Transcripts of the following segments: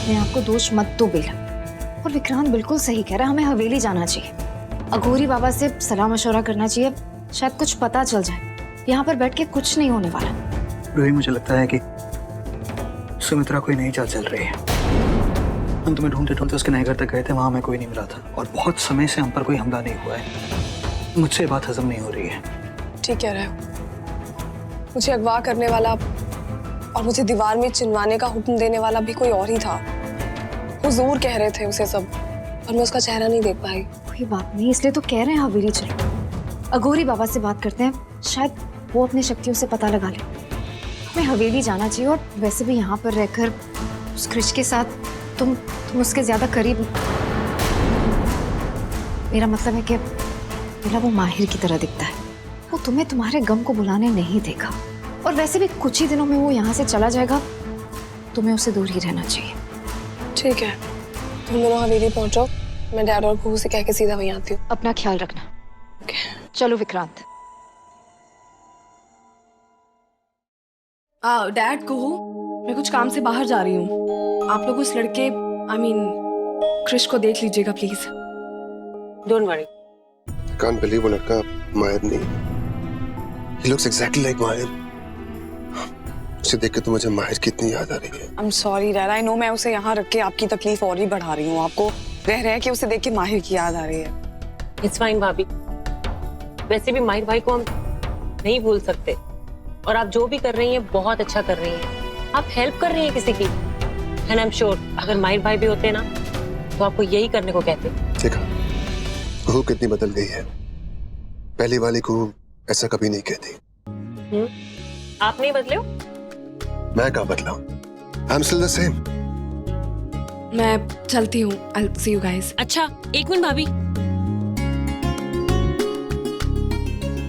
अपने आप को दोष मत दो बेला। और विक्रांत बिल्कुल सही कह रहा है, हमें हवेली जाना चाहिए, अघोरी बाबा से सलाह मशवरा करना चाहिए, शायद कुछ पता चल जाए। यहाँ पर बैठ के कुछ नहीं होने वाला। रूही, मुझे लगता है कि सुमित्रा कोई नई चाल चल रही है। हम तुम्हें ढूंढते ढूंढते उसके नए घर तक गए थे, वहां हमें कोई नहीं मिला था और बहुत समय से हम पर कोई हमला नहीं हुआ है। मुझसे बात हजम नहीं हो रही है। ठीक कह रहे हो, मुझे अगवा करने वाला और मुझे दीवार में चिनवाने का हुक्म देने वाला भी कोई और ही था। हुजूर कह रहे थे उसे सब, और मैं उसका चेहरा नहीं देख पाई। कोई बात नहीं, इसलिए तो कह रहे हैं हवेली चलो, अघोरी बाबा से बात करते हैं, शायद वो अपनी शक्तियों से पता लगा ले। हमें हवेली जाना चाहिए, और वैसे भी यहाँ पर रहकर उस कृष के साथ तुम उसके ज्यादा करीब। मेरा मतलब है कि मेरा वो माहिर की तरह दिखता है, वो तुम्हें तुम्हारे गम को बुलाने नहीं देगा, और वैसे भी कुछ ही दिनों में वो यहाँ से चला जाएगा, तुम्हें उससे दूर ही रहना चाहिए। ठीक है, तुम दोनों हवेली पहुंचो, मैं डैड और बहू से कह के सीधा वहीं आती हूँ। अपना ख्याल रखना। चलो विक्रांत। डैड कहूँ, मैं कुछ काम से बाहर जा रही हूँ। आप लोग उस लड़के कृष को देख लीजिएगा please. Don't worry. Can't believe वो लड़का माहिर नहीं। He looks exactly like माहिर। उसे देख के तो मुझे माहिर की इतनी याद आ रही है। I'm sorry dad, I know मैं उसे यहाँ रख के आपकी तकलीफ और ही बढ़ा रही हूँ। आपको रह के उसे देख के माहिर की याद आ रही है। इट्स फाइन भाभी, वैसे भी माहिर भाई को हम नहीं भूल सकते, और आप जो भी कर रही हैं बहुत अच्छा कर रही हैं। आप हेल्प कर रही हैं किसी की, एंड आई एम श्योर अगर माहिर भाई भी होते ना तो आपको यही करने को कहते। देखा कुहू कितनी बदल गई है। पहली वाली कुहू ऐसा कभी नहीं कहती। आप नहीं बदले हो? मैं कहाँ बदला हूँ? I'm still the same। मैं चलती हूँ। I'll see you guys। अच्छा एक मिनट भाभी,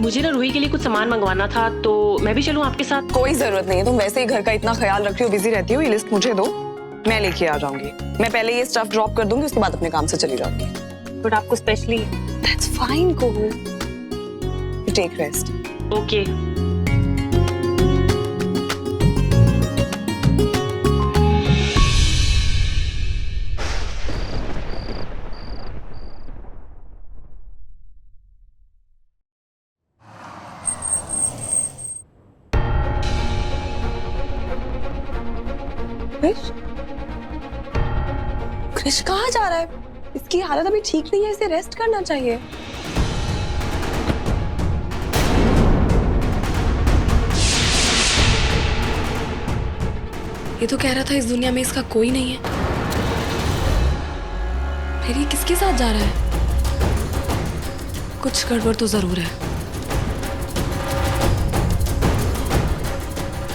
मुझे ना रूही के लिए कुछ सामान मंगवाना था, तो मैं भी चलूं आपके साथ? कोई जरूरत नहीं है, तुम वैसे ही घर का इतना ख्याल रख रही हो, बिजी रहती हो। ये लिस्ट मुझे दो, मैं लेके आ जाऊंगी। मैं पहले ये स्टफ ड्रॉप कर दूंगी, उसके बाद अपने काम से चली जाऊंगी। बट आपको specially. That's fine, Kohoo। You take rest। Okay. Krish कहाँ जा रहा है? इसकी हालत अभी ठीक नहीं है, इसे रेस्ट करना चाहिए। ये तो कह रहा था इस दुनिया में इसका कोई नहीं है, फिर ये किसके साथ जा रहा है? कुछ गड़बड़ तो जरूर है।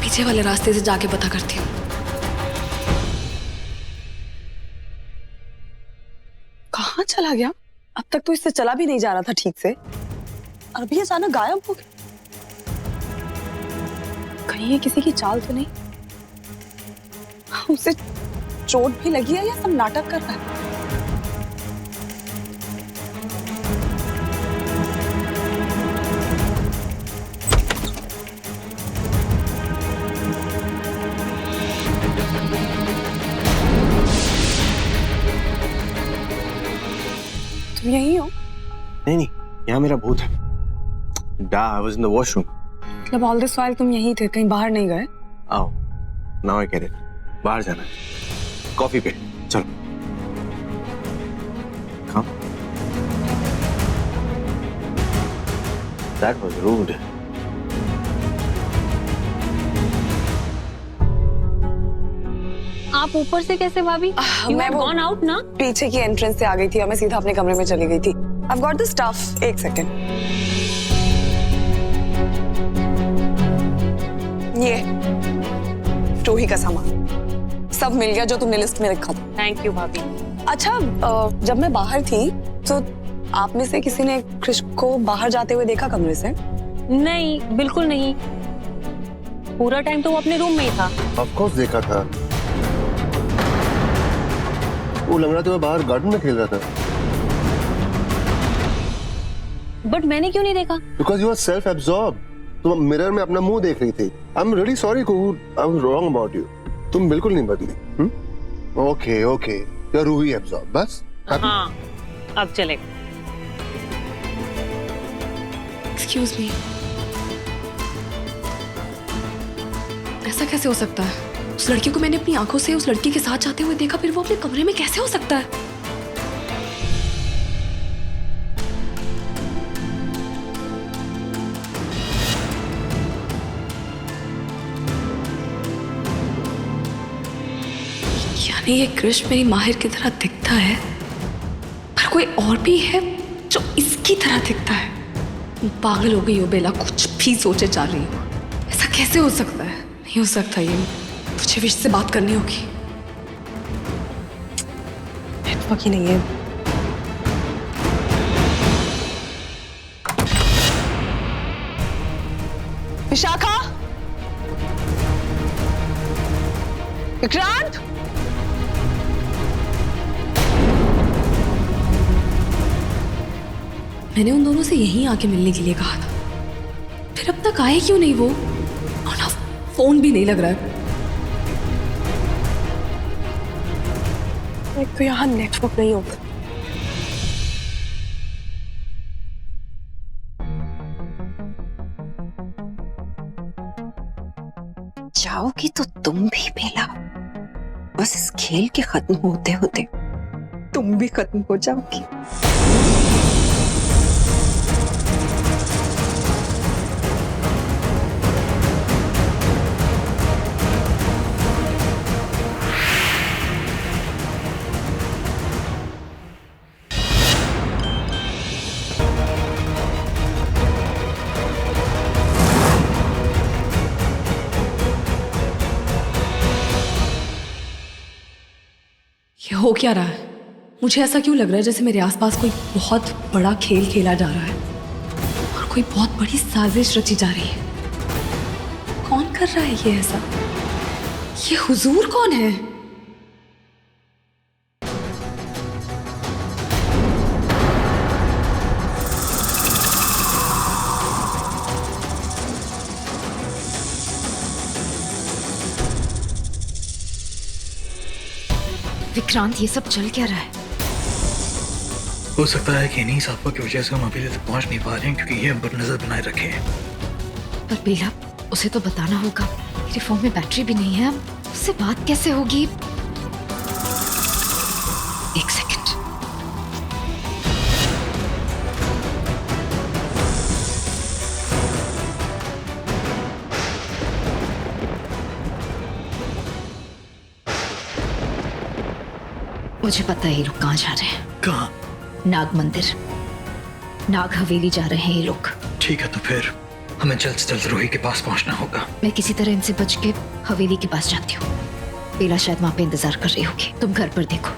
पीछे वाले रास्ते से जाके पता करती हूँ। कहाँ चला गया? अब तक तो इससे चला भी नहीं जा रहा था ठीक से, और अभी अचानक गायब हो गया। कहीं ये किसी की चाल तो नहीं? उसे चोट भी लगी है या सब नाटक कर रहा है? तुम यहीं हो? नहीं, यहाँ मेरा भूत है। I was in the washroom। मतलब ऑल दिस व्हाइल तुम यहीं थे, कहीं बाहर नहीं गए? आओ, now I get it। बाहर जाना है, कॉफी पे, चलो। Come। That was rude। आप ऊपर से कैसे भाभी? मैं वो गॉन आउट ना? पीछे की एंट्रेंस से आ गई थी और मैं सीधा अपने कमरे में चली गई थी। I've got the stuff। एक सेकेंड, ये रूही का सामान सब मिल गया जो तुमने लिस्ट में रखा था। थैंक यू भाभी। अच्छा, जब मैं बाहर थी तो आप में से किसी ने कृष को बाहर जाते हुए देखा कमरे से? नहीं, बिल्कुल नहीं। पूरा टाइम तो वो अपने रूम में ही था। Of course देखा था। वो लग रहा था बाहर गार्डन में खेल रहा था। बट मैंने क्यों नहीं देखा? Because you are self-absorbed। तुम मिरर में अपना मुंह देख रही थी। I'm really sorry Kuhu, I was wrong about you। तुम बिल्कुल नहीं बदली। ओके ओके, या रूही एब्जॉर्ब बस। हाँ अब चलेगा। एक्सक्यूज मी, ऐसा कैसे हो सकता है? उस लड़की को मैंने अपनी आंखों से उस लड़की के साथ जाते हुए देखा, फिर वो अपने कमरे में कैसे हो सकता है? यानी ये कृष मेरी माहिर की तरह दिखता है, पर कोई और भी है जो इसकी तरह दिखता है। पागल हो गई हो बेला, कुछ भी सोचे जा रही हो। ऐसा कैसे हो सकता है? नहीं हो सकता ये। मुझे विश से बात करनी होगी। नेटवर्क ही नहीं है। विशाखा, विक्रांत, मैंने उन दोनों से यहीं आके मिलने के लिए कहा था, फिर अब तक आए क्यों नहीं वो? और ना फोन भी नहीं लग रहा है। एक तो यहाँ नेटवर्क नहीं होता। जाओगी तो तुम भी बेला, बस इस खेल के खत्म होते होते तुम भी खत्म हो जाओगी। ये हो क्या रहा है? मुझे ऐसा क्यों लग रहा है जैसे मेरे आसपास कोई बहुत बड़ा खेल खेला जा रहा है और कोई बहुत बड़ी साजिश रची जा रही है। कौन कर रहा है ये ऐसा? ये हुजूर कौन है? विक्रांत, ये सब चल क्या रहा है? हो सकता है कि इन्हीं सांपों की वजह से हम अभी तक पहुंच नहीं पा रहे हैं, क्योंकि ये हम पर नजर बनाए रखे हैं। पर बेला, उसे तो बताना होगा। मेरे फोन में बैटरी भी नहीं है, उससे बात कैसे होगी? एक सेकंड। मुझे पता है ये लोग कहाँ जा रहे हैं। कहाँ? नाग मंदिर, नाग हवेली जा रहे हैं ये लोग। ठीक है, तो फिर हमें जल्द से जल्द रोही के पास पहुंचना होगा। मैं किसी तरह इनसे बच के हवेली के पास जाती हूँ। बेला शायद वहां पे इंतजार कर रही होगी। तुम घर पर देखो।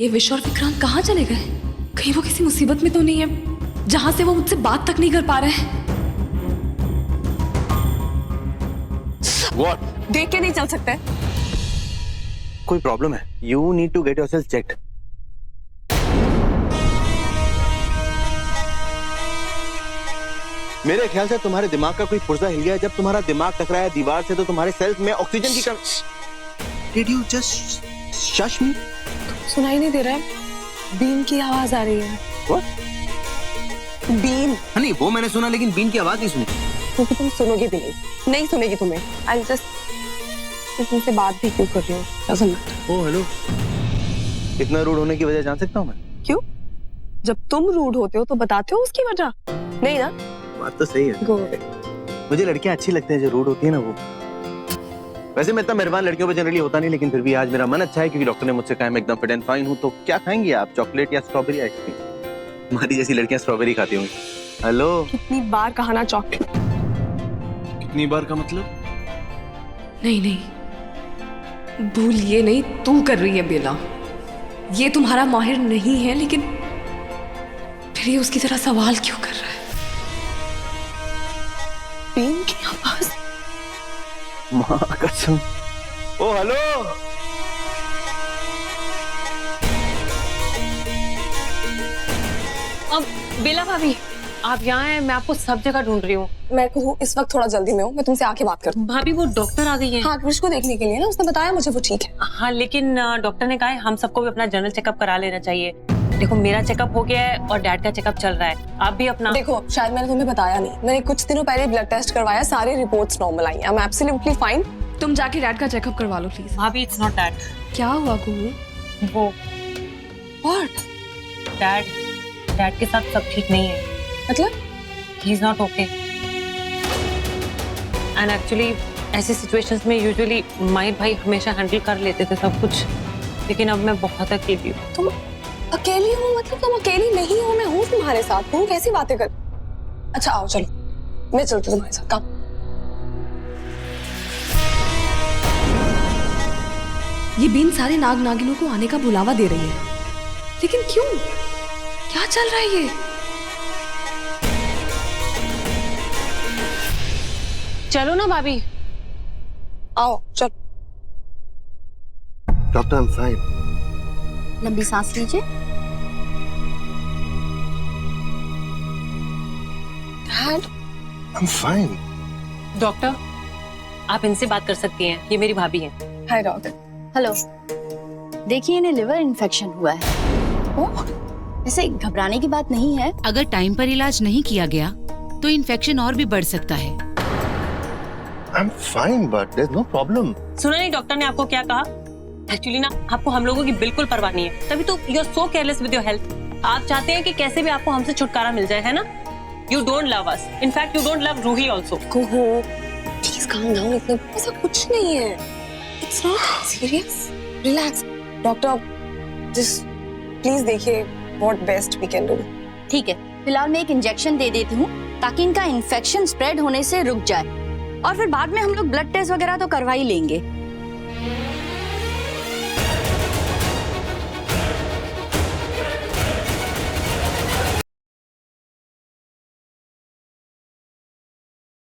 ये विश और विक्रांत कहाँ चले गए? कहीं वो किसी मुसीबत में तो नहीं है जहां से वो मुझसे बात तक नहीं कर पा रहे हैं? What? देख के नहीं चल सकते? कोई प्रॉब्लम है? You need to get yourself checked. मेरे ख्याल से तुम्हारे दिमाग का कोई पुर्जा हिल गया है। जब तुम्हारा दिमाग टकराया दीवार से तो तुम्हारे सेल्स में ऑक्सीजन की कमी। Did you just shush me? सुनाई नहीं दे रहा है? बीन की आवाज आ रही है। What? बीन। नहीं, वो मैंने सुना, लेकिन बीन की आवाज नहीं सुनी। क्योंकि तुम सुनोगे भी नहीं। नहीं सुनेगी तुम्हें। आई जस्ट तुमसे बात भी क्यों कर रही हूँ? Doesn't matter. Oh hello. इतना रूड होने की वजह जान सकता हूँ मैं? क्यों? जब तुम रूड होते हो तो बताते हो उसकी वजह? नहीं ना? बात तो सही है। गुड। मुझे लड़कियां अच्छी लगती हैं जो रूड होती है ना वो। वैसे मैं इतना मेहरबान लड़कियों पे जनरली होता नहीं, लेकिन फिर भी आज मेरा मन अच्छा है क्योंकि डॉक्टर ने मुझसे कहा मैं एकदम फिट एंड फाइन हूँ। तो क्या खाएंगे आप, चॉकलेट या स्ट्रॉबेरी आइसक्रीम? हमारी जैसी लड़कियां स्ट्रॉबेरी खाती होंगी। हेलो। कितनी बार कहा ना चॉकलेट? कितनी बार का मतलब? नहीं नहीं, भूल ये नहीं, तू कर रही है बेला। ये तुम्हारा माहिर नहीं है, लेकिन फिर ये उसकी तरह सवाल क्यों कर रहा है? बीन की आवाज। माँ कसम। ओ हेलो। अब बेला भाभी, आप यहाँ हैं, मैं आपको सब जगह ढूंढ रही हूँ। मैं कहूँ इस वक्त थोड़ा जल्दी में हूँ, मैं तुमसे आके बात करती हूँ। भाभी वो डॉक्टर आ गई है। हाँ, कृष को देखने के लिए ना, उसने बताया मुझे वो ठीक है। हाँ, लेकिन डॉक्टर ने कहा है हम सबको भी अपना जनरल चेकअप करा लेना चाहिए। देखो मेरा चेकअप हो गया है और डैड का चेकअप चल रहा है, आप भी अपना। देखो शायद मैंने तुम्हें बताया नहीं, मैंने कुछ दिनों पहले ब्लड टेस्ट करवाया, सारी reports normal I. I am absolutely fine. तुम जाके डैड का चेकअप करवा लो प्लीज। भाभी इट्स नॉट दैट। क्या हुआ कुहू? वो व्हाट? डैड के साथ सब ठीक नहीं है। मतलब? He is not okay. And actually ऐसी सिचुएशंस में यूजुअली माहिर भाई हमेशा हैंडल कर लेते थे सब कुछ, लेकिन अब मैं बहुत अकेली हूँ। तुम अकेली हो? मतलब तुम अकेली नहीं हो, मैं हूँ तुम्हारे साथ। तुम कैसी बातें कर? अच्छा आओ चलो, मैं चलती हूँ तुम्हारे साथ। काम। ये बीन सारे नाग नागिनों को आने का बुलावा दे रही है, लेकिन क्यों? क्या चल रहा है ये? चलो ना भाभी। आओ चल। Doctor I am fine. लंबी सांस लीजिए। Dad I am fine. Doctor आप इनसे बात कर सकती हैं, ये मेरी भाभी हैं। हाय डॉक्टर। हेलो, देखिए इन्हें लिवर इन्फेक्शन हुआ है। ओह, ऐसे घबराने की बात नहीं है। अगर टाइम पर इलाज नहीं किया गया तो इन्फेक्शन और भी बढ़ सकता है। I am fine but there is no problem. सुना नहीं डॉक्टर ने आपको क्या कहा? एक्चुअली ना आपको हम लोगों की बिल्कुल परवाह नहीं है, तभी तो you are so careless with your health. आप चाहते हैं कि कैसे भी आपको हमसे छुटकारा मिल जाए, है ना? You don't love us, in fact you don't love Ruhi also. Kuhu please calm down. इतना ऐसा कुछ नहीं है, it's not serious, relax. Doctor just please देखिए what best we can do. ठीक है, फिलहाल मैं एक इंजेक्शन दे देती हूँ ताकि इनका इन्फेक्शन स्प्रेड होने से रुक जाए, और फिर बाद में हम लोग ब्लड टेस्ट वगैरह तो करवा ही लेंगे।